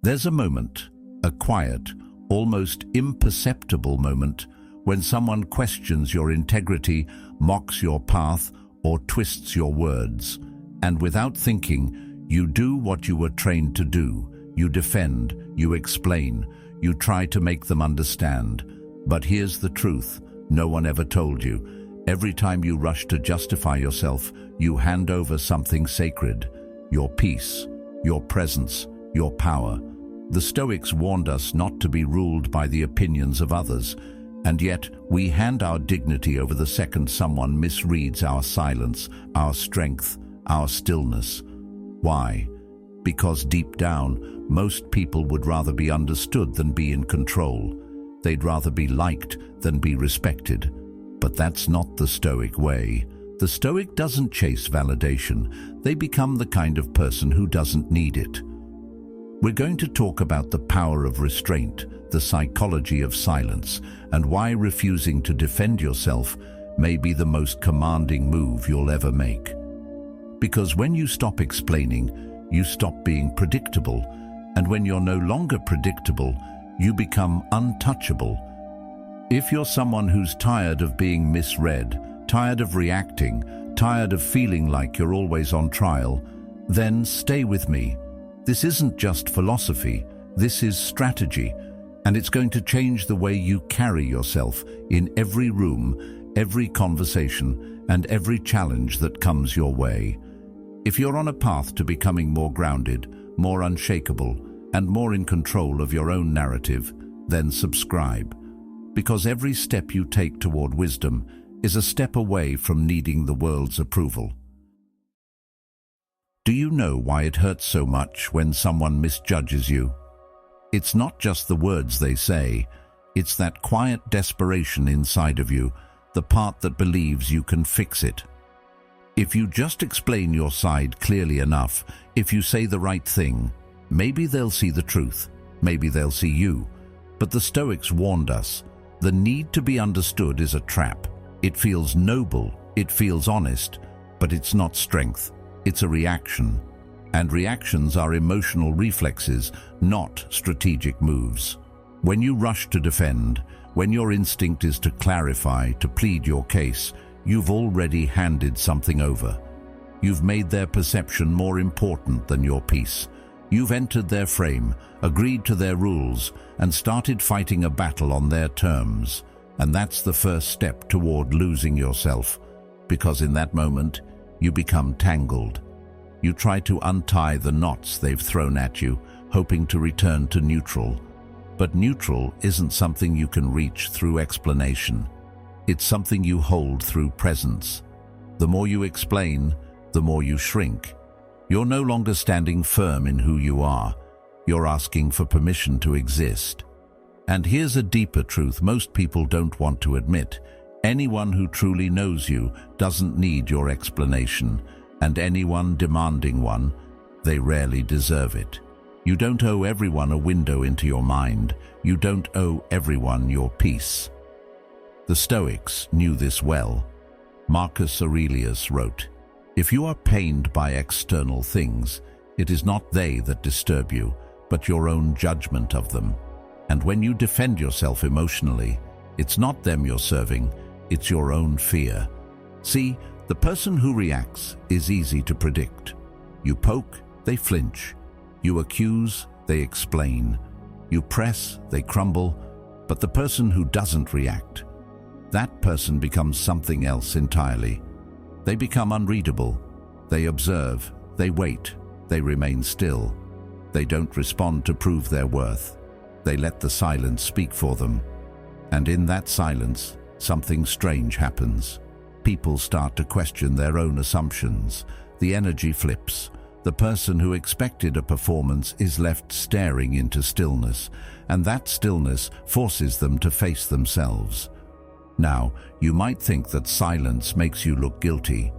There's a moment, a quiet, almost imperceptible moment, when someone questions your integrity, mocks your path, or twists your words. And without thinking, you do what you were trained to do. You defend, you explain, you try to make them understand. But here's the truth, no one ever told you. Every time you rush to justify yourself, you hand over something sacred. Your peace, your presence, your power. The Stoics warned us not to be ruled by the opinions of others, and yet we hand our dignity over the second someone misreads our silence, our strength, our stillness. Why? Because deep down, most people would rather be understood than be in control. They'd rather be liked than be respected. But that's not the Stoic way. The Stoic doesn't chase validation. They become the kind of person who doesn't need it. We're going to talk about the power of restraint, the psychology of silence, and why refusing to defend yourself may be the most commanding move you'll ever make. Because when you stop explaining, you stop being predictable, and when you're no longer predictable, you become untouchable. If you're someone who's tired of being misread, tired of reacting, tired of feeling like you're always on trial, then stay with me. This isn't just philosophy, this is strategy, and it's going to change the way you carry yourself in every room, every conversation, and every challenge that comes your way. If you're on a path to becoming more grounded, more unshakable, and more in control of your own narrative, then subscribe. Because every step you take toward wisdom is a step away from needing the world's approval. Do you know why it hurts so much when someone misjudges you? It's not just the words they say, it's that quiet desperation inside of you, the part that believes you can fix it. If you just explain your side clearly enough, if you say the right thing, maybe they'll see the truth, maybe they'll see you. But the Stoics warned us, the need to be understood is a trap. It feels noble, it feels honest, but it's not strength. It's a reaction, and reactions are emotional reflexes, not strategic moves. When you rush to defend, when your instinct is to clarify, to plead your case, you've already handed something over. You've made their perception more important than your peace. You've entered their frame, agreed to their rules, and started fighting a battle on their terms. And that's the first step toward losing yourself, because in that moment, you become tangled. You try to untie the knots they've thrown at you, hoping to return to neutral. But neutral isn't something you can reach through explanation. It's something you hold through presence. The more you explain, the more you shrink. You're no longer standing firm in who you are. You're asking for permission to exist. And here's a deeper truth most people don't want to admit. Anyone who truly knows you doesn't need your explanation, and anyone demanding one, they rarely deserve it. You don't owe everyone a window into your mind. You don't owe everyone your peace. The Stoics knew this well. Marcus Aurelius wrote, "If you are pained by external things, it is not they that disturb you, but your own judgment of them. And when you defend yourself emotionally, it's not them you're serving, it's your own fear." See, the person who reacts is easy to predict. You poke, they flinch. You accuse, they explain. You press, they crumble. But the person who doesn't react, that person becomes something else entirely. They become unreadable. They observe, they wait, they remain still. They don't respond to prove their worth. They let the silence speak for them. And in that silence, something strange happens. People start to question their own assumptions. The energy flips. The person who expected a performance is left staring into stillness, and that stillness forces them to face themselves. Now, you might think that silence makes you look guilty,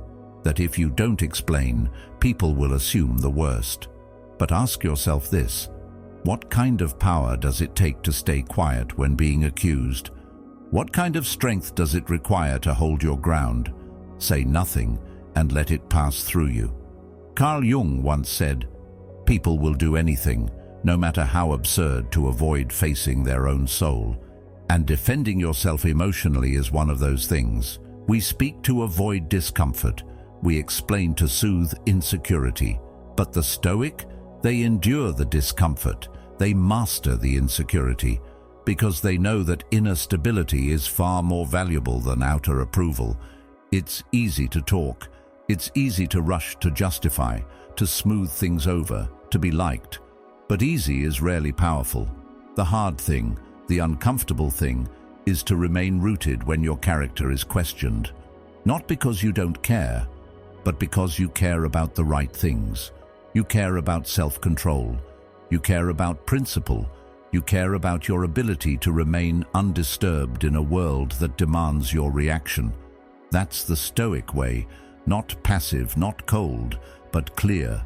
that if you don't explain, people will assume the worst. But ask yourself this: what kind of power does it take to stay quiet when being accused? What kind of strength does it require to hold your ground? Say nothing and let it pass through you. Carl Jung once said, "People will do anything, no matter how absurd, to avoid facing their own soul. And defending yourself emotionally is one of those things. We speak to avoid discomfort. We explain to soothe insecurity. But the Stoic, they endure the discomfort. They master the insecurity because they know that inner stability is far more valuable than outer approval. It's easy to talk. It's easy to rush to justify, to smooth things over, to be liked. But easy is rarely powerful. The hard thing, the uncomfortable thing, is to remain rooted when your character is questioned. Not because you don't care, but because you care about the right things. You care about self-control. You care about principle. You care about your ability to remain undisturbed in a world that demands your reaction. That's the Stoic way, not passive, not cold, but clear.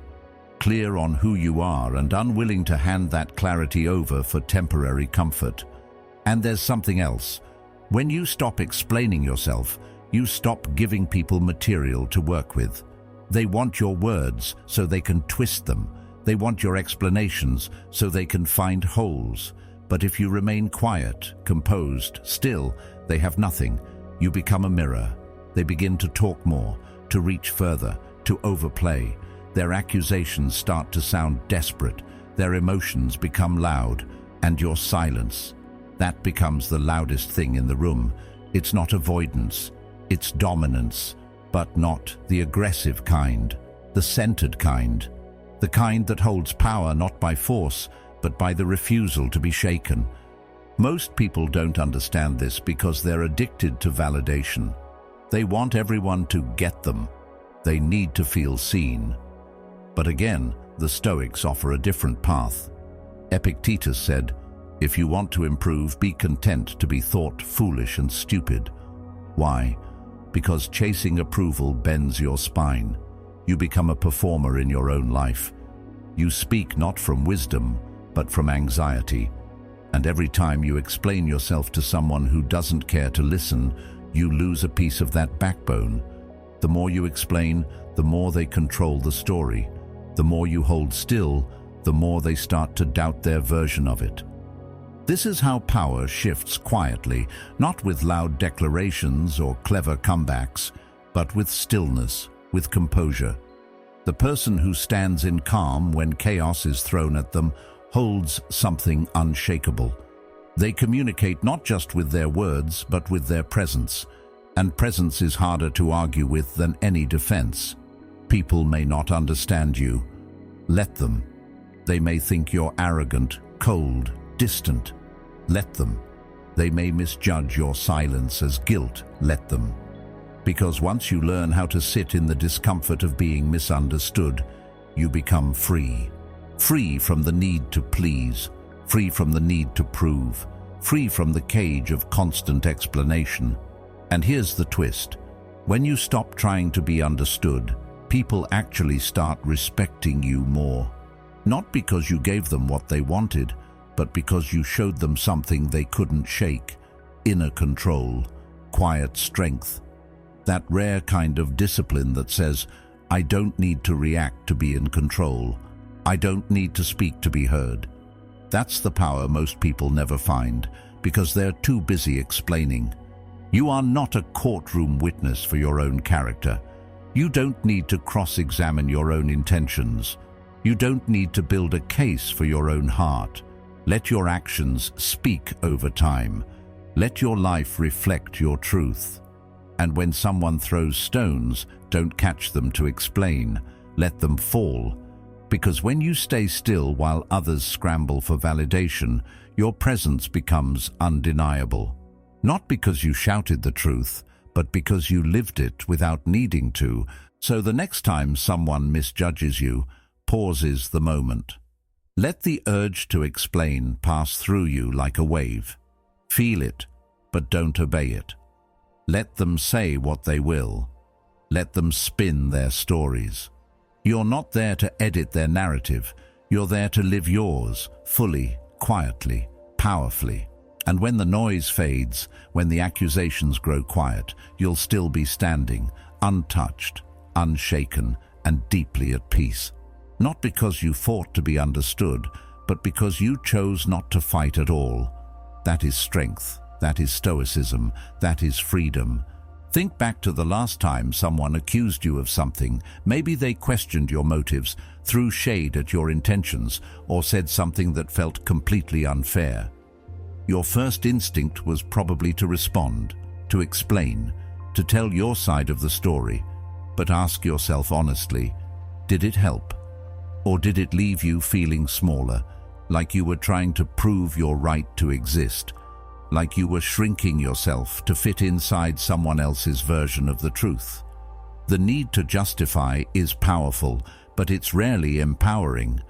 Clear on who you are and unwilling to hand that clarity over for temporary comfort. And there's something else. When you stop explaining yourself, you stop giving people material to work with. They want your words so they can twist them. They want your explanations so they can find holes. But if you remain quiet, composed, still, they have nothing. You become a mirror. They begin to talk more, to reach further, to overplay. Their accusations start to sound desperate. Their emotions become loud. And your silence, that becomes the loudest thing in the room. It's not avoidance. It's dominance. But not the aggressive kind, the centered kind. The kind that holds power not by force, but by the refusal to be shaken. Most people don't understand this because they're addicted to validation. They want everyone to get them. They need to feel seen. But again, the Stoics offer a different path. Epictetus said, "If you want to improve, be content to be thought foolish and stupid." Why? Because chasing approval bends your spine. You become a performer in your own life. You speak not from wisdom, but from anxiety. And every time you explain yourself to someone who doesn't care to listen, you lose a piece of that backbone. The more you explain, the more they control the story. The more you hold still, the more they start to doubt their version of it. This is how power shifts quietly, not with loud declarations or clever comebacks, but with stillness, with composure. The person who stands in calm when chaos is thrown at them holds something unshakable. They communicate not just with their words, but with their presence. And presence is harder to argue with than any defense. People may not understand you. Let them. They may think you're arrogant, cold, distant. Let them. They may misjudge your silence as guilt. Let them. Because once you learn how to sit in the discomfort of being misunderstood, you become free. Free from the need to please, free from the need to prove, free from the cage of constant explanation. And here's the twist. When you stop trying to be understood, people actually start respecting you more. Not because you gave them what they wanted, but because you showed them something they couldn't shake. Inner control, quiet strength. That rare kind of discipline that says, I don't need to react to be in control. I don't need to speak to be heard. That's the power most people never find, because they're too busy explaining. You are not a courtroom witness for your own character. You don't need to cross-examine your own intentions. You don't need to build a case for your own heart. Let your actions speak over time. Let your life reflect your truth. And when someone throws stones, don't catch them to explain. Let them fall. Because when you stay still while others scramble for validation, your presence becomes undeniable. Not because you shouted the truth, but because you lived it without needing to. So the next time someone misjudges you, pause is the moment. Let the urge to explain pass through you like a wave. Feel it, but don't obey it. Let them say what they will. Let them spin their stories. You're not there to edit their narrative. You're there to live yours, fully, quietly, powerfully. And when the noise fades, when the accusations grow quiet, you'll still be standing, untouched, unshaken, and deeply at peace. Not because you fought to be understood, but because you chose not to fight at all. That is strength, that is stoicism, that is freedom. Think back to the last time someone accused you of something. Maybe they questioned your motives, threw shade at your intentions, or said something that felt completely unfair. Your first instinct was probably to respond, to explain, to tell your side of the story. But ask yourself honestly, did it help? Or did it leave you feeling smaller, like you were trying to prove your right to exist, like you were shrinking yourself to fit inside someone else's version of the truth? The need to justify is powerful, but it's rarely empowering.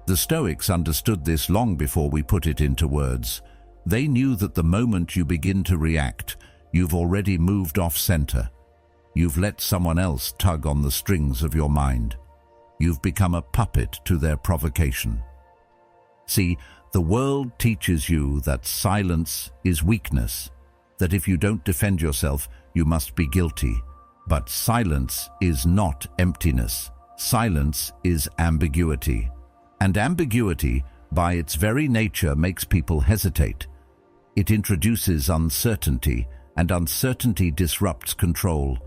The Stoics understood this long before we put it into words. They knew that the moment you begin to react, you've already moved off center. You've let someone else tug on the strings of your mind. You've become a puppet to their provocation. See, the world teaches you that silence is weakness, that if you don't defend yourself, you must be guilty. But silence is not emptiness. Silence is ambiguity. And ambiguity, by its very nature, makes people hesitate. It introduces uncertainty, and uncertainty disrupts control.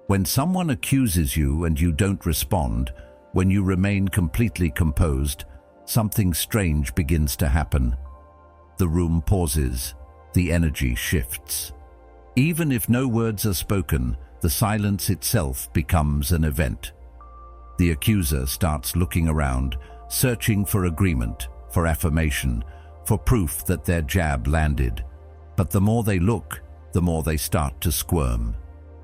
When someone accuses you and you don't respond, when you remain completely composed, something strange begins to happen. The room pauses, the energy shifts. Even if no words are spoken, the silence itself becomes an event. The accuser starts looking around, searching for agreement, for affirmation, for proof that their jab landed. But the more they look, the more they start to squirm.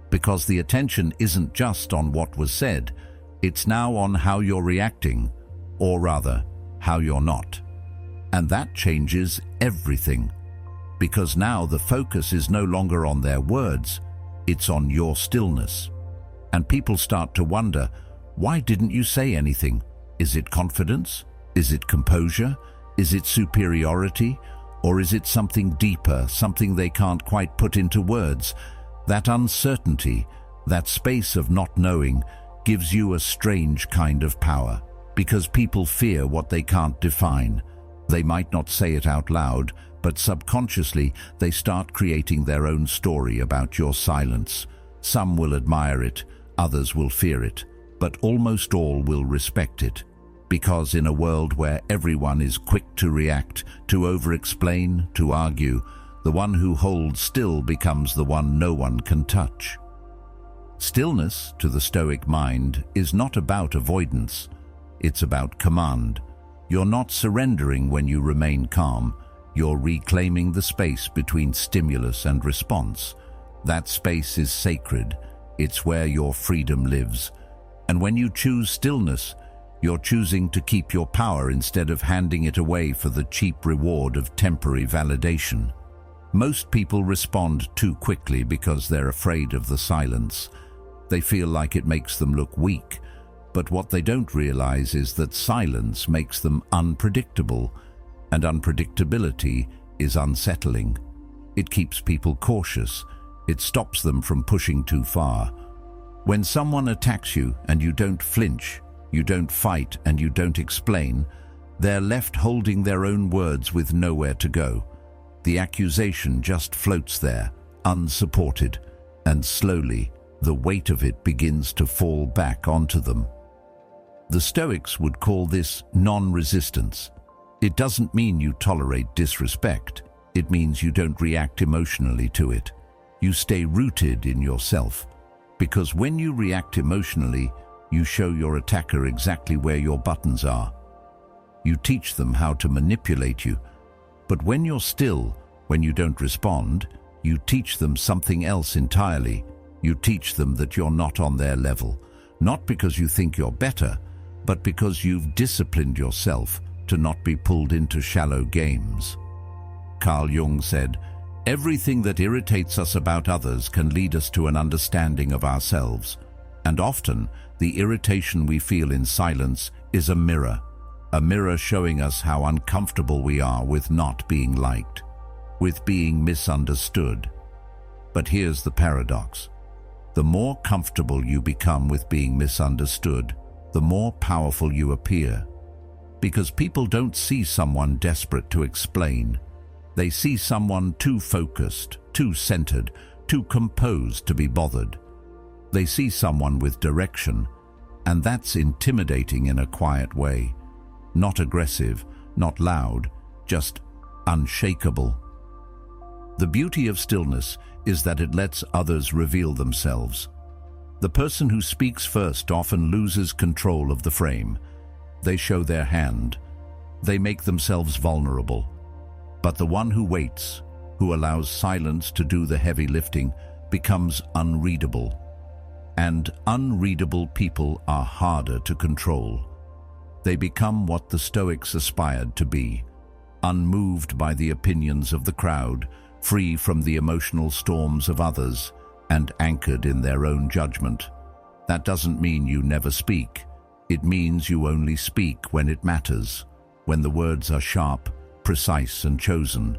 Because the attention isn't just on what was said, it's now on how you're reacting, or rather, how you're not. And that changes everything. Because now the focus is no longer on their words, it's on your stillness. And people start to wonder, why didn't you say anything? Is it confidence? Is it composure? Is it superiority? Or is it something deeper, something they can't quite put into words? That uncertainty, that space of not knowing, gives you a strange kind of power. Because people fear what they can't define. They might not say it out loud, but subconsciously they start creating their own story about your silence. Some will admire it, others will fear it, but almost all will respect it. Because in a world where everyone is quick to react, to over-explain, to argue, the one who holds still becomes the one no one can touch. Stillness, to the Stoic mind, is not about avoidance. It's about command. You're not surrendering when you remain calm. You're reclaiming the space between stimulus and response. That space is sacred. It's where your freedom lives. And when you choose stillness, you're choosing to keep your power instead of handing it away for the cheap reward of temporary validation. Most people respond too quickly because they're afraid of the silence. They feel like it makes them look weak. But what they don't realize is that silence makes them unpredictable, and unpredictability is unsettling. It keeps people cautious. It stops them from pushing too far. When someone attacks you and you don't flinch, you don't fight and you don't explain, they're left holding their own words with nowhere to go. The accusation just floats there, unsupported, and slowly the weight of it begins to fall back onto them. The Stoics would call this non-resistance. It doesn't mean you tolerate disrespect. It means you don't react emotionally to it. You stay rooted in yourself. Because when you react emotionally, you show your attacker exactly where your buttons are. You teach them how to manipulate you. But when you're still, when you don't respond, you teach them something else entirely. You teach them that you're not on their level. Not because you think you're better, but because you've disciplined yourself to not be pulled into shallow games. Carl Jung said, "Everything that irritates us about others can lead us to an understanding of ourselves. And often, the irritation we feel in silence is a mirror showing us how uncomfortable we are with not being liked, with being misunderstood." But here's the paradox. The more comfortable you become with being misunderstood, the more powerful you appear. because people don't see someone desperate to explain. They see someone too focused, too centered, too composed to be bothered. They see someone with direction, and that's intimidating in a quiet way. Not aggressive, not loud, just unshakable. The beauty of stillness is that it lets others reveal themselves. The person who speaks first often loses control of the frame. They show their hand. They make themselves vulnerable. But the one who waits, who allows silence to do the heavy lifting, becomes unreadable. And unreadable people are harder to control. They become what the Stoics aspired to be, unmoved by the opinions of the crowd, free from the emotional storms of others, and anchored in their own judgment. That doesn't mean you never speak. It means you only speak when it matters, when the words are sharp, precise, and chosen.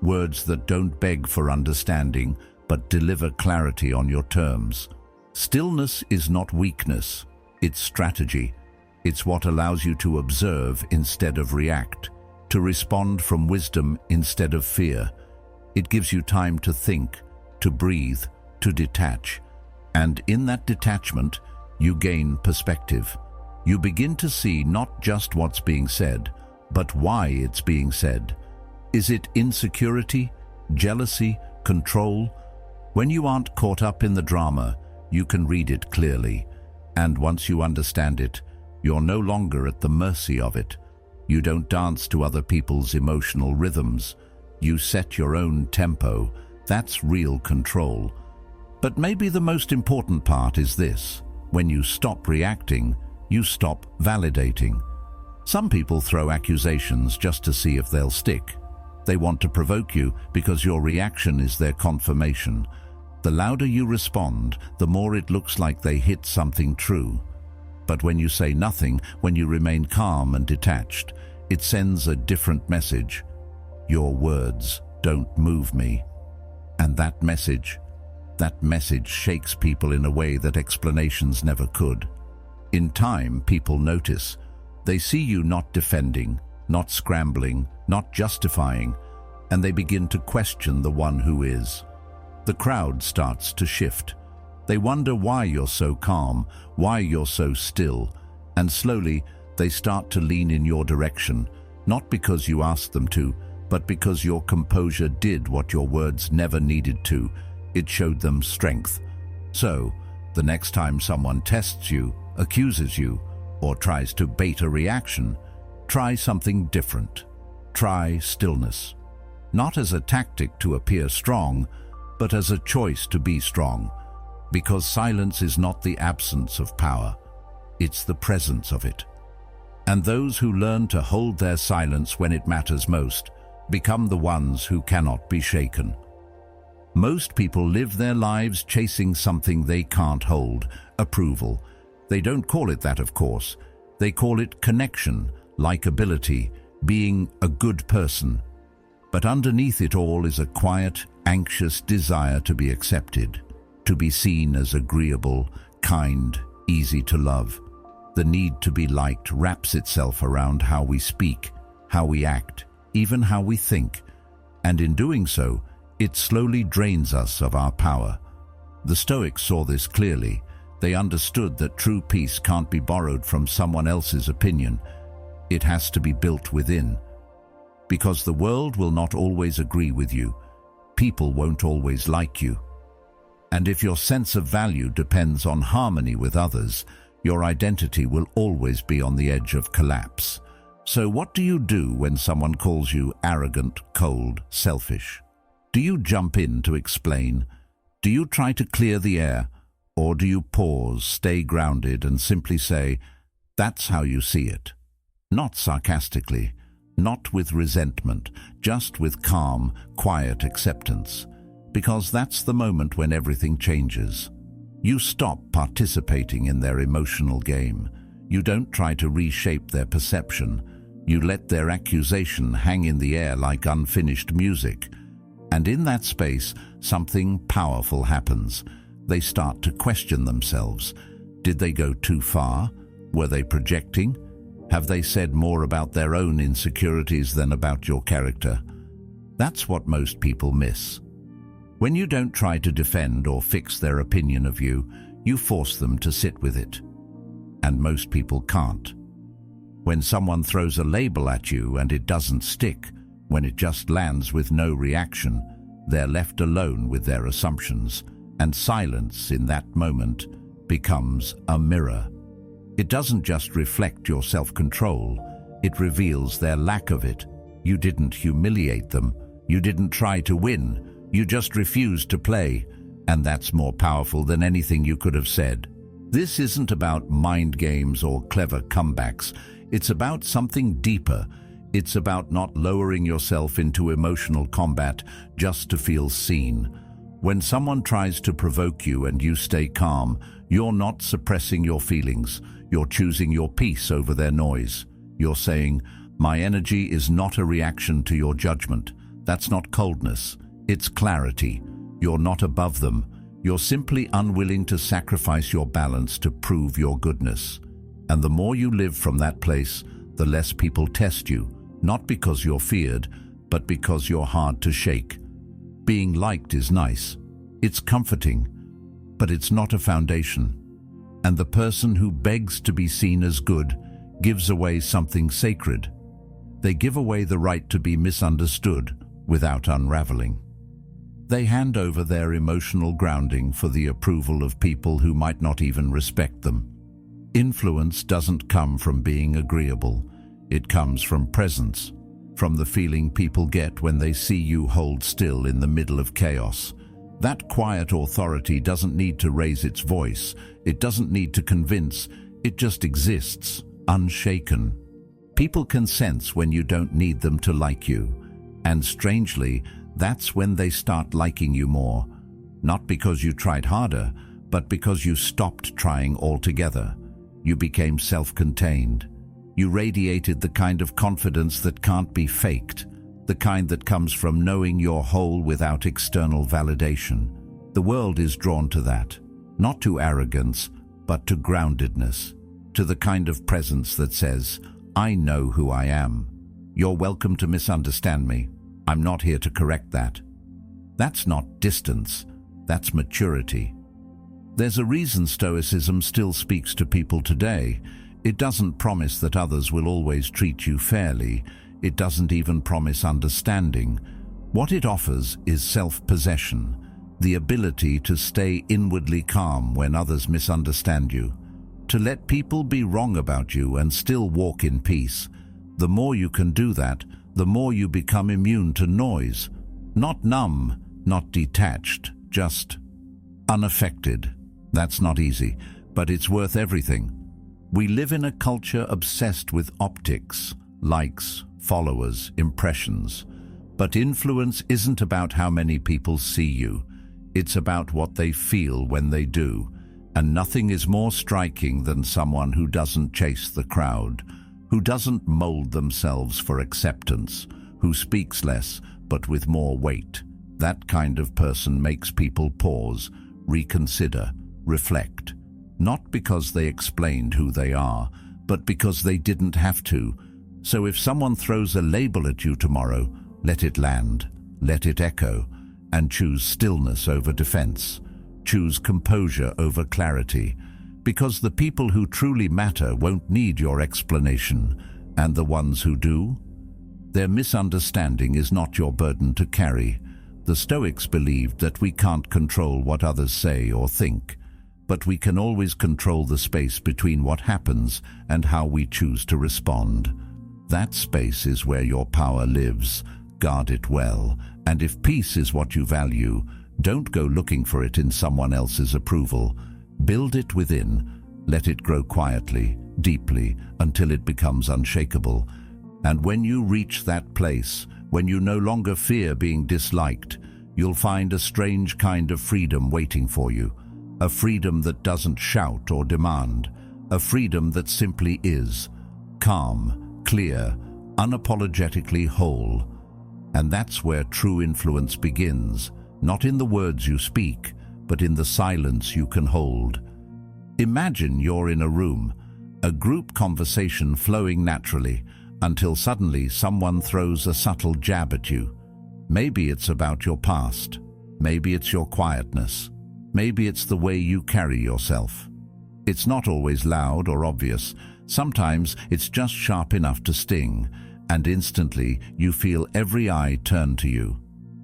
Words that don't beg for understanding, but deliver clarity on your terms. Stillness is not weakness, it's strategy. It's what allows you to observe instead of react, to respond from wisdom instead of fear. It gives you time to think, to breathe, to detach. And in that detachment, you gain perspective. You begin to see not just what's being said, but why it's being said. Is it insecurity, jealousy, control? When you aren't caught up in the drama, you can read it clearly. And once you understand it, you're no longer at the mercy of it. You don't dance to other people's emotional rhythms. You set your own tempo. That's real control. But maybe the most important part is this. When you stop reacting, you stop validating. Some people throw accusations just to see if they'll stick. They want to provoke you because your reaction is their confirmation. The louder you respond, the more it looks like they hit something true. But when you say nothing, when you remain calm and detached, it sends a different message. Your words don't move me. And that message shakes people in a way that explanations never could. In time, people notice. They see you not defending, not scrambling, not justifying, and they begin to question the one who is. The crowd starts to shift. They wonder why you're so calm, why you're so still, and slowly they start to lean in your direction, not because you asked them to, but because your composure did what your words never needed to. It showed them strength. So, the next time someone tests you, accuses you, or tries to bait a reaction, try something different. Try stillness. Not as a tactic to appear strong, but as a choice to be strong. Because silence is not the absence of power, it's the presence of it. And those who learn to hold their silence when it matters most become the ones who cannot be shaken. Most people live their lives chasing something they can't hold, approval. They don't call it that, of course. They call it connection, likability, being a good person. But underneath it all is a quiet, anxious desire to be accepted, to be seen as agreeable, kind, easy to love. The need to be liked wraps itself around how we speak, how we act, even how we think. And in doing so, it slowly drains us of our power. The Stoics saw this clearly. They understood that true peace can't be borrowed from someone else's opinion. It has to be built within. Because the world will not always agree with you. People won't always like you. And if your sense of value depends on harmony with others, your identity will always be on the edge of collapse. So what do you do when someone calls you arrogant, cold, selfish? Do you jump in to explain? Do you try to clear the air? Or do you pause, stay grounded, and simply say, that's how you see it? Not sarcastically, not with resentment, just with calm, quiet acceptance. Because that's the moment when everything changes. You stop participating in their emotional game. You don't try to reshape their perception. You let their accusation hang in the air like unfinished music. And in that space, something powerful happens. They start to question themselves. Did they go too far? Were they projecting? Have they said more about their own insecurities than about your character? That's what most people miss. When you don't try to defend or fix their opinion of you, you force them to sit with it. And most people can't. When someone throws a label at you and it doesn't stick, when it just lands with no reaction, they're left alone with their assumptions, and silence in that moment becomes a mirror. It doesn't just reflect your self-control, it reveals their lack of it. You didn't humiliate them, you didn't try to win, you just refused to play, and that's more powerful than anything you could have said. This isn't about mind games or clever comebacks, it's about something deeper. It's about not lowering yourself into emotional combat just to feel seen. When someone tries to provoke you and you stay calm, you're not suppressing your feelings. You're choosing your peace over their noise. You're saying, "My energy is not a reaction to your judgment." That's not coldness, it's clarity. You're not above them. You're simply unwilling to sacrifice your balance to prove your goodness. And the more you live from that place, the less people test you, not because you're feared, but because you're hard to shake. Being liked is nice. It's comforting, but it's not a foundation. And the person who begs to be seen as good gives away something sacred. They give away the right to be misunderstood without unraveling. They hand over their emotional grounding for the approval of people who might not even respect them. Influence doesn't come from being agreeable. It comes from presence, from the feeling people get when they see you hold still in the middle of chaos. That quiet authority doesn't need to raise its voice. It doesn't need to convince. It just exists, unshaken. People can sense when you don't need them to like you. And strangely, that's when they start liking you more. Not because you tried harder, but because you stopped trying altogether. You became self-contained. You radiated the kind of confidence that can't be faked, the kind that comes from knowing you're whole without external validation. The world is drawn to that, not to arrogance, but to groundedness, to the kind of presence that says, "I know who I am. You're welcome to misunderstand me. I'm not here to correct that." That's not distance, that's maturity. There's a reason Stoicism still speaks to people today. It doesn't promise that others will always treat you fairly. It doesn't even promise understanding. What it offers is self-possession, the ability to stay inwardly calm when others misunderstand you, to let people be wrong about you and still walk in peace. The more you can do that, the more you become immune to noise. Not numb, not detached, just unaffected. That's not easy, but it's worth everything. We live in a culture obsessed with optics, likes, followers, impressions. But influence isn't about how many people see you. It's about what they feel when they do. And nothing is more striking than someone who doesn't chase the crowd, who doesn't mold themselves for acceptance, who speaks less but with more weight. That kind of person makes people pause, reconsider, reflect. Not because they explained who they are, but because they didn't have to. So if someone throws a label at you tomorrow, let it land, let it echo, and choose stillness over defense. Choose composure over clarity. Because the people who truly matter won't need your explanation, and the ones who do? Their misunderstanding is not your burden to carry. The Stoics believed that we can't control what others say or think, but we can always control the space between what happens and how we choose to respond. That space is where your power lives. Guard it well, and if peace is what you value, don't go looking for it in someone else's approval. Build it within. Let it grow quietly, deeply, until it becomes unshakable. And when you reach that place, when you no longer fear being disliked, you'll find a strange kind of freedom waiting for you. A freedom that doesn't shout or demand. A freedom that simply is. Calm, clear, unapologetically whole. And that's where true influence begins, not in the words you speak, but in the silence you can hold. Imagine you're in a room. A group conversation flowing naturally until suddenly someone throws a subtle jab at you. Maybe it's about your past. Maybe it's your quietness. Maybe it's the way you carry yourself. It's not always loud or obvious. Sometimes it's just sharp enough to sting, and instantly you feel every eye turn to you.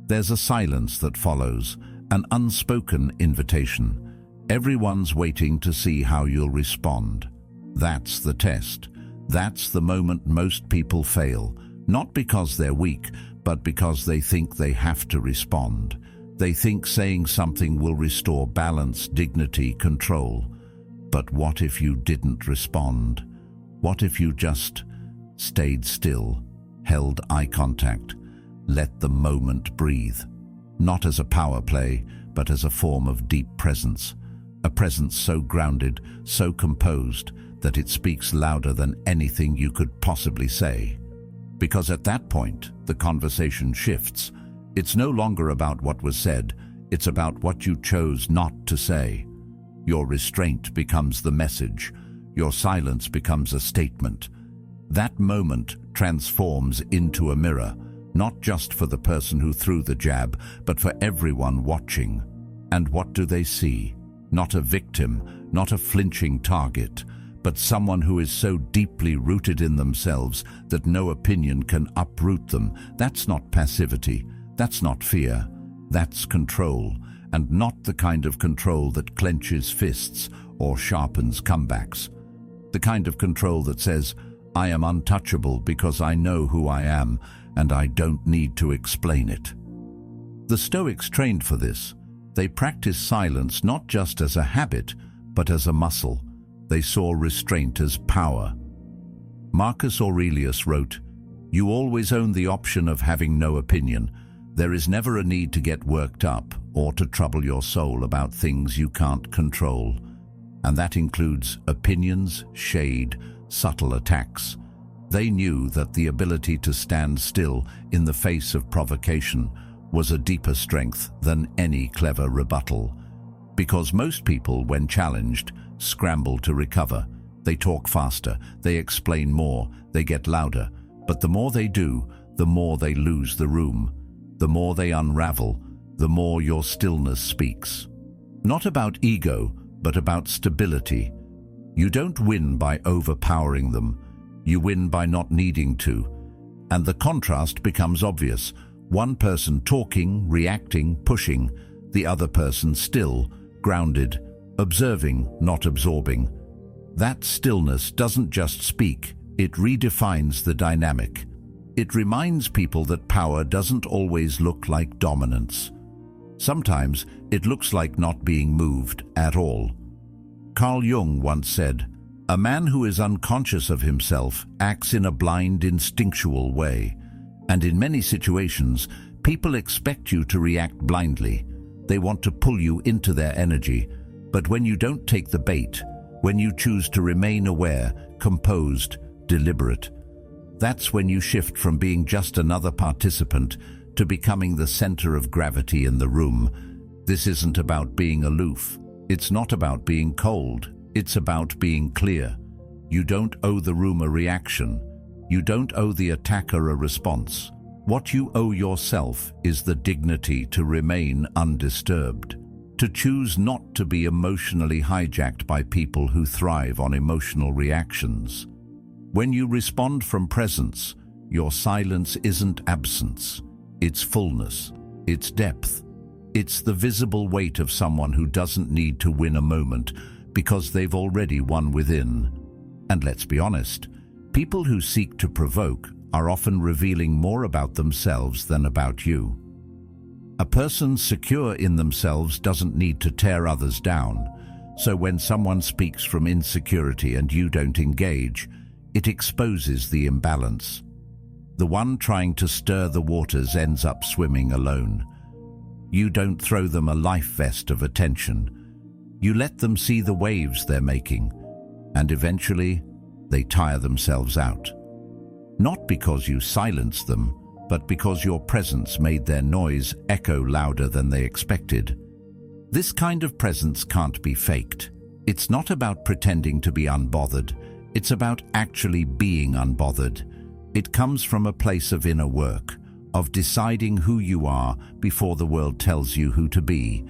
There's a silence that follows, an unspoken invitation. Everyone's waiting to see how you'll respond. That's the test. That's the moment most people fail, not because they're weak, but because they think they have to respond. They think saying something will restore balance, dignity, control. But what if you didn't respond? What if you just stayed still, held eye contact, let the moment breathe? Not as a power play, but as a form of deep presence. A presence so grounded, so composed, that it speaks louder than anything you could possibly say. Because at that point, the conversation shifts. It's no longer about what was said, it's about what you chose not to say. Your restraint becomes the message. Your silence becomes a statement. That moment transforms into a mirror, not just for the person who threw the jab, but for everyone watching. And what do they see? Not a victim, not a flinching target, but someone who is so deeply rooted in themselves that no opinion can uproot them. That's not passivity. That's not fear. That's control, and not the kind of control that clenches fists or sharpens comebacks. The kind of control that says, I am untouchable because I know who I am, and I don't need to explain it. The Stoics trained for this. They practiced silence not just as a habit, but as a muscle. They saw restraint as power. Marcus Aurelius wrote, "You always own the option of having no opinion. There is never a need to get worked up or to trouble your soul about things you can't control." And that includes opinions, shade, subtle attacks. They knew that the ability to stand still in the face of provocation was a deeper strength than any clever rebuttal. Because most people, when challenged, scramble to recover. They talk faster, they explain more, they get louder. But the more they do, the more they lose the room. The more they unravel, the more your stillness speaks. Not about ego, but about stability. You don't win by overpowering them. You win by not needing to. And the contrast becomes obvious. One person talking, reacting, pushing, the other person still, grounded, observing, not absorbing. That stillness doesn't just speak, it redefines the dynamic. It reminds people that power doesn't always look like dominance. Sometimes it looks like not being moved at all. Carl Jung once said, "A man who is unconscious of himself acts in a blind, instinctual way." And in many situations, people expect you to react blindly. They want to pull you into their energy. But when you don't take the bait, when you choose to remain aware, composed, deliberate, that's when you shift from being just another participant to becoming the center of gravity in the room. This isn't about being aloof. It's not about being cold. It's about being clear. You don't owe the room a reaction. You don't owe the attacker a response. What you owe yourself is the dignity to remain undisturbed. To choose not to be emotionally hijacked by people who thrive on emotional reactions. When you respond from presence, your silence isn't absence. It's fullness. It's depth. It's the visible weight of someone who doesn't need to win a moment because they've already won within. And let's be honest, people who seek to provoke are often revealing more about themselves than about you. A person secure in themselves doesn't need to tear others down. So when someone speaks from insecurity and you don't engage, it exposes the imbalance. The one trying to stir the waters ends up swimming alone. You don't throw them a life vest of attention. You let them see the waves they're making, and eventually they tire themselves out. Not because you silenced them, but because your presence made their noise echo louder than they expected. This kind of presence can't be faked. It's not about pretending to be unbothered. It's about actually being unbothered. It comes from a place of inner work, of deciding who you are before the world tells you who to be.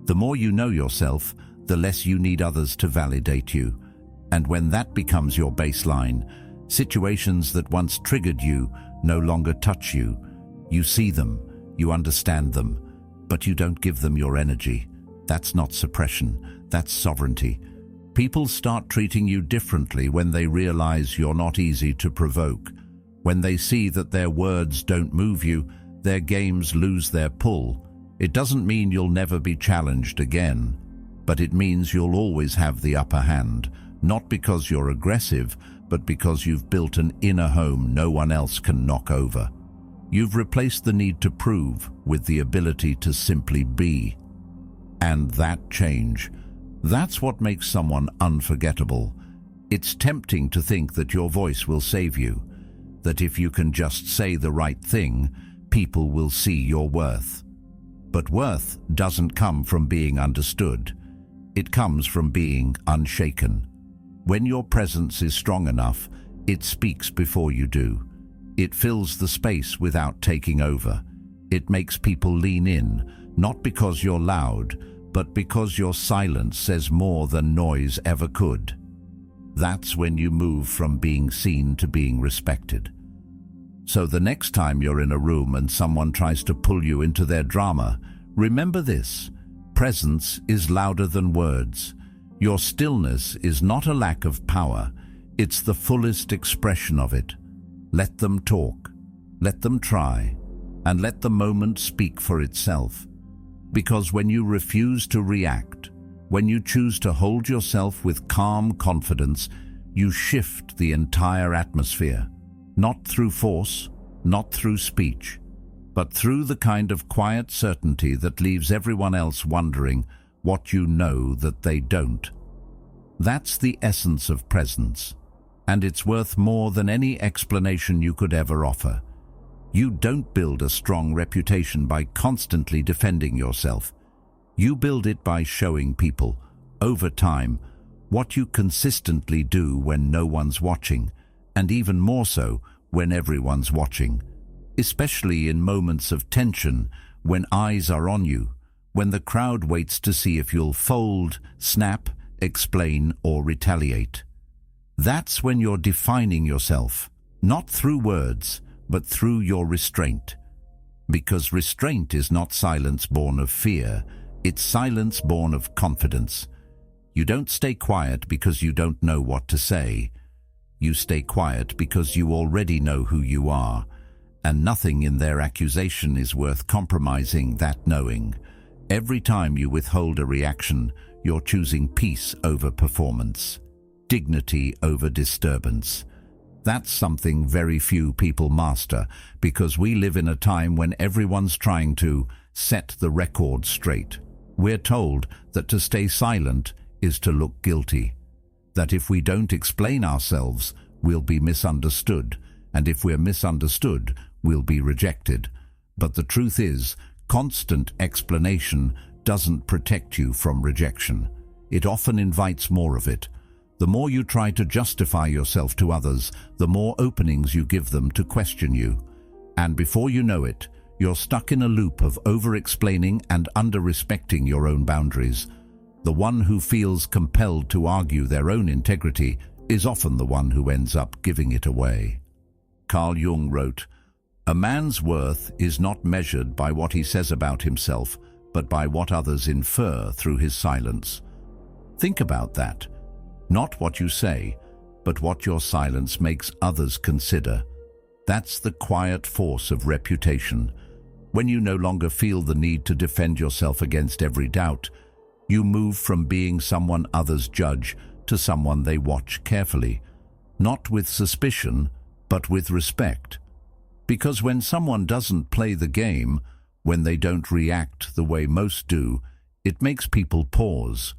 The more you know yourself, the less you need others to validate you. And when that becomes your baseline, situations that once triggered you no longer touch you. You see them, you understand them, but you don't give them your energy. That's not suppression, that's sovereignty. People start treating you differently when they realize you're not easy to provoke. When they see that their words don't move you, their games lose their pull. It doesn't mean you'll never be challenged again, but it means you'll always have the upper hand, not because you're aggressive, but because you've built an inner home no one else can knock over. You've replaced the need to prove with the ability to simply be. And that change, that's what makes someone unforgettable. It's tempting to think that your voice will save you, that if you can just say the right thing, people will see your worth. But worth doesn't come from being understood. It comes from being unshaken. When your presence is strong enough, it speaks before you do. It fills the space without taking over. It makes people lean in, not because you're loud, but because your silence says more than noise ever could. That's when you move from being seen to being respected. So the next time you're in a room and someone tries to pull you into their drama, remember this: presence is louder than words. Your stillness is not a lack of power, it's the fullest expression of it. Let them talk, let them try, and let the moment speak for itself. Because when you refuse to react, when you choose to hold yourself with calm confidence, you shift the entire atmosphere. Not through force, not through speech, but through the kind of quiet certainty that leaves everyone else wondering what you know that they don't. That's the essence of presence, and it's worth more than any explanation you could ever offer. You don't build a strong reputation by constantly defending yourself. You build it by showing people, over time, what you consistently do when no one's watching, and even more so when everyone's watching, especially in moments of tension, when eyes are on you, when the crowd waits to see if you'll fold, snap, explain, or retaliate. That's when you're defining yourself, not through words, but through your restraint. Because restraint is not silence born of fear, it's silence born of confidence. You don't stay quiet because you don't know what to say. You stay quiet because you already know who you are, and nothing in their accusation is worth compromising that knowing. Every time you withhold a reaction, you're choosing peace over performance, dignity over disturbance. That's something very few people master, because we live in a time when everyone's trying to set the record straight. We're told that to stay silent is to look guilty, that if we don't explain ourselves, we'll be misunderstood, and if we're misunderstood, we'll be rejected. But the truth is, constant explanation doesn't protect you from rejection. It often invites more of it. The more you try to justify yourself to others, the more openings you give them to question you. And before you know it, you're stuck in a loop of over-explaining and under-respecting your own boundaries. The one who feels compelled to argue their own integrity is often the one who ends up giving it away. Carl Jung wrote, "A man's worth is not measured by what he says about himself, but by what others infer through his silence." Think about that. Not what you say, but what your silence makes others consider. That's the quiet force of reputation. When you no longer feel the need to defend yourself against every doubt, you move from being someone others judge to someone they watch carefully, not with suspicion, but with respect. Because when someone doesn't play the game, when they don't react the way most do, it makes people pause.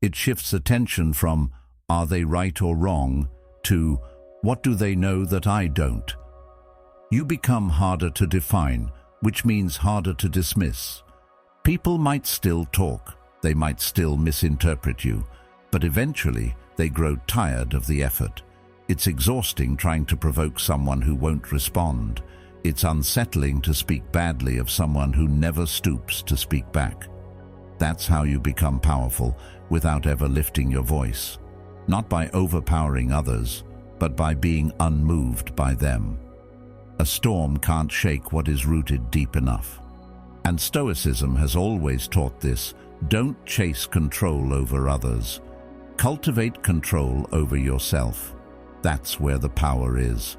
It shifts attention from, "Are they right or wrong?" to, "What do they know that I don't?" You become harder to define, which means harder to dismiss. People might still talk, they might still misinterpret you, but eventually they grow tired of the effort. It's exhausting trying to provoke someone who won't respond. It's unsettling to speak badly of someone who never stoops to speak back. That's how you become powerful without ever lifting your voice. Not by overpowering others, but by being unmoved by them. A storm can't shake what is rooted deep enough. And Stoicism has always taught this. Don't chase control over others. Cultivate control over yourself. That's where the power is.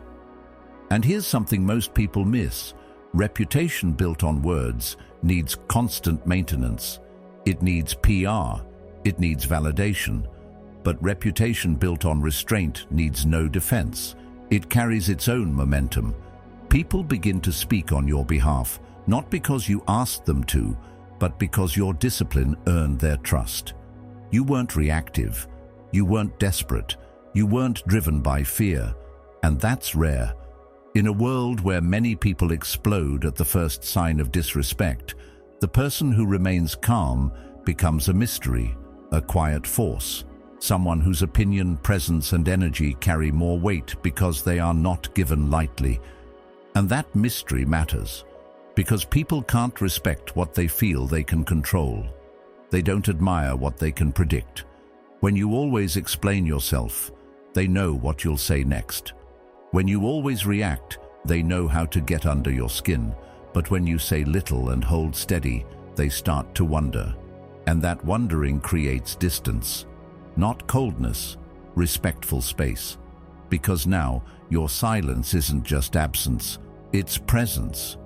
And here's something most people miss. Reputation built on words needs constant maintenance. It needs PR. It needs validation. But reputation built on restraint needs no defense. It carries its own momentum. People begin to speak on your behalf, not because you asked them to, but because your discipline earned their trust. You weren't reactive. You weren't desperate. You weren't driven by fear. And that's rare. In a world where many people explode at the first sign of disrespect, the person who remains calm becomes a mystery, a quiet force, someone whose opinion, presence, and energy carry more weight because they are not given lightly. And that mystery matters, because people can't respect what they feel they can control. They don't admire what they can predict. When you always explain yourself, they know what you'll say next. When you always react, they know how to get under your skin. But when you say little and hold steady, they start to wonder. And that wondering creates distance. Not coldness, respectful space. Because now, your silence isn't just absence, it's presence.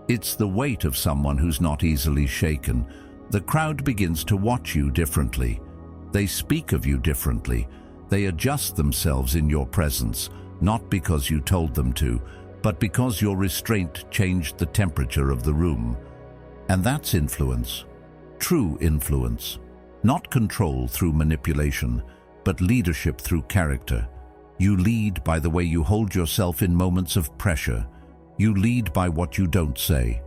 It's the weight of someone who's not easily shaken. The crowd begins to watch you differently. They speak of you differently. They adjust themselves in your presence, not because you told them to, but because your restraint changed the temperature of the room. And that's influence. True influence. Not control through manipulation, but leadership through character. You lead by the way you hold yourself in moments of pressure. You lead by what you don't say.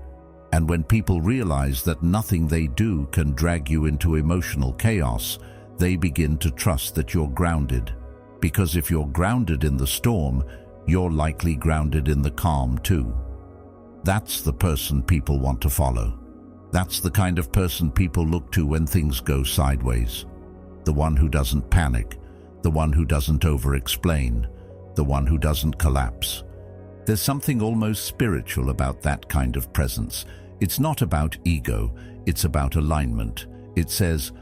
And when people realize that nothing they do can drag you into emotional chaos, they begin to trust that you're grounded. Because if you're grounded in the storm, you're likely grounded in the calm too. That's the person people want to follow. That's the kind of person people look to when things go sideways. The one who doesn't panic, the one who doesn't over-explain, the one who doesn't collapse. There's something almost spiritual about that kind of presence. It's not about ego, it's about alignment. It says,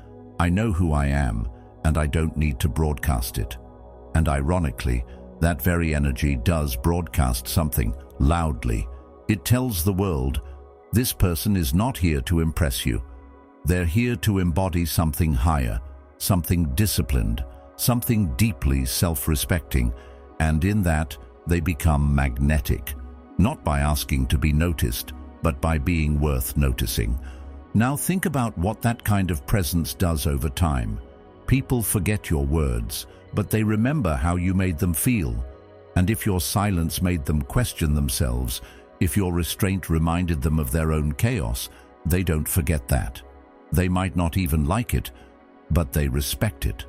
I know who I am, and I don't need to broadcast it. And ironically, that very energy does broadcast something loudly. It tells the world, this person is not here to impress you. They're here to embody something higher, something disciplined, something deeply self-respecting, and in that, they become magnetic, not by asking to be noticed, but by being worth noticing. Now think about what that kind of presence does over time. People forget your words, but they remember how you made them feel. And if your silence made them question themselves, if your restraint reminded them of their own chaos, they don't forget that. They might not even like it, but they respect it.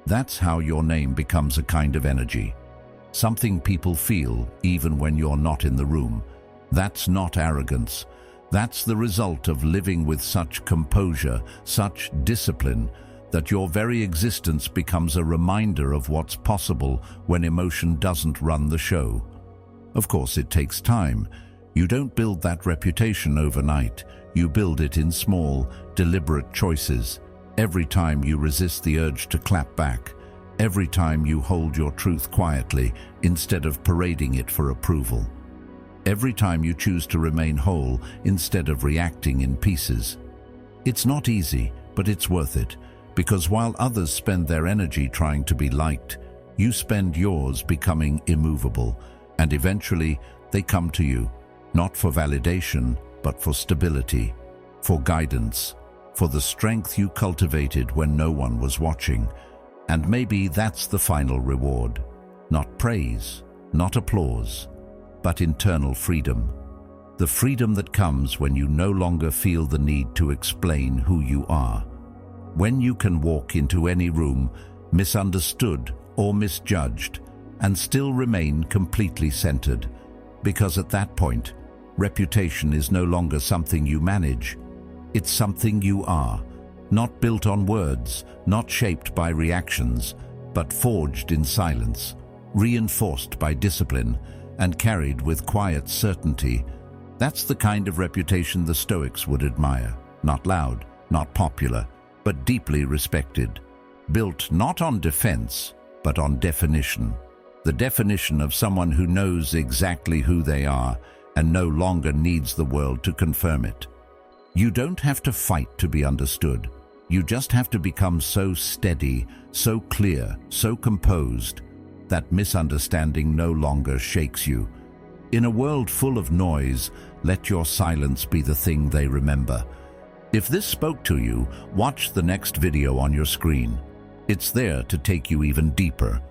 That's how your name becomes a kind of energy. Something people feel even when you're not in the room. That's not arrogance. That's the result of living with such composure, such discipline, that your very existence becomes a reminder of what's possible when emotion doesn't run the show. Of course, it takes time. You don't build that reputation overnight. You build it in small, deliberate choices. Every time you resist the urge to clap back. Every time you hold your truth quietly instead of parading it for approval. Every time you choose to remain whole instead of reacting in pieces. It's not easy, but it's worth it, because while others spend their energy trying to be liked, you spend yours becoming immovable, and eventually they come to you, not for validation, but for stability, for guidance, for the strength you cultivated when no one was watching. And maybe that's the final reward. Not praise, not applause, but internal freedom. The freedom that comes when you no longer feel the need to explain who you are. When you can walk into any room, misunderstood or misjudged, and still remain completely centered. Because at that point, reputation is no longer something you manage. It's something you are, not built on words, not shaped by reactions, but forged in silence, reinforced by discipline, and carried with quiet certainty. That's the kind of reputation the Stoics would admire. Not loud, not popular, but deeply respected. Built not on defense, but on definition. The definition of someone who knows exactly who they are and no longer needs the world to confirm it. You don't have to fight to be understood. You just have to become so steady, so clear, so composed, that misunderstanding no longer shakes you. In a world full of noise, let your silence be the thing they remember. If this spoke to you, watch the next video on your screen. It's there to take you even deeper.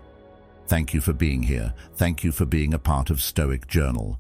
Thank you for being here. Thank you for being a part of Stoic Journal.